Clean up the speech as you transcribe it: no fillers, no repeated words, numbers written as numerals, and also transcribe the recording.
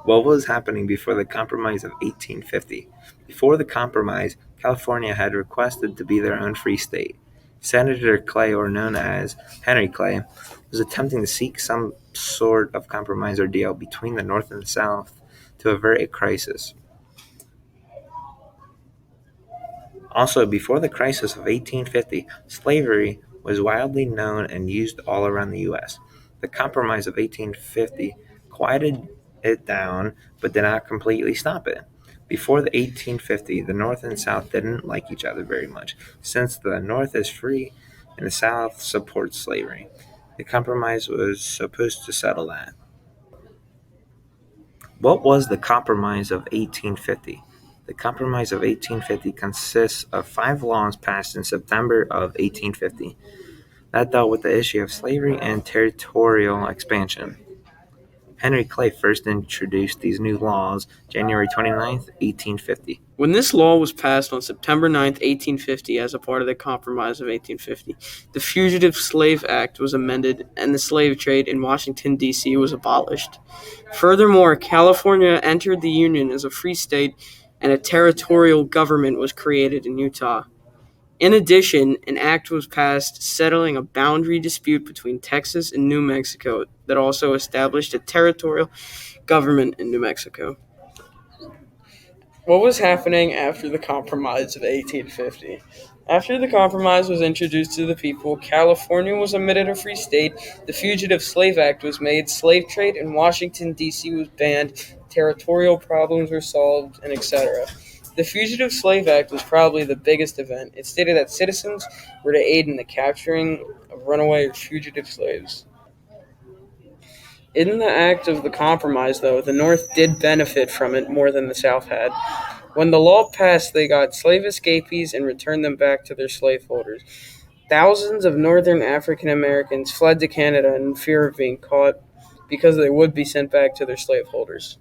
What was happening before the Compromise of 1850? Before the Compromise, California had requested to be their own free state. Senator Clay, or known as Henry Clay, was attempting to seek some sort of compromise or deal between the North and the South to avert a crisis. Also, before the crisis of 1850, slavery was widely known and used all around the U.S. The Compromise of 1850 quieted it down but did not completely stop it. Before the 1850, the North and South didn't like each other very much, since the North is free and the South supports slavery. The Compromise was supposed to settle that. What was the Compromise of 1850? The Compromise of 1850 consists of 5 laws passed in September of 1850 that dealt with the issue of slavery and territorial expansion. Henry Clay first introduced these new laws January 29th, 1850. When this law was passed on September 9th, 1850, as a part of the Compromise of 1850, the Fugitive Slave Act was amended and the slave trade in Washington, D.C. was abolished. Furthermore, California entered the Union as a free state and a territorial government was created in Utah. In addition, an act was passed settling a boundary dispute between Texas and New Mexico that also established a territorial government in New Mexico. What was happening after the Compromise of 1850? After the Compromise was introduced to the people, California was admitted a free state, the Fugitive Slave Act was made, slave trade in Washington, D.C. was banned, territorial problems were solved, and etc. The Fugitive Slave Act was probably the biggest event. It stated that citizens were to aid in the capturing of runaway or fugitive slaves. In the act of the Compromise, though, the North did benefit from it more than the South had. When the law passed, they got slave escapees and returned them back to their slaveholders. Thousands of Northern African Americans fled to Canada in fear of being caught because they would be sent back to their slaveholders.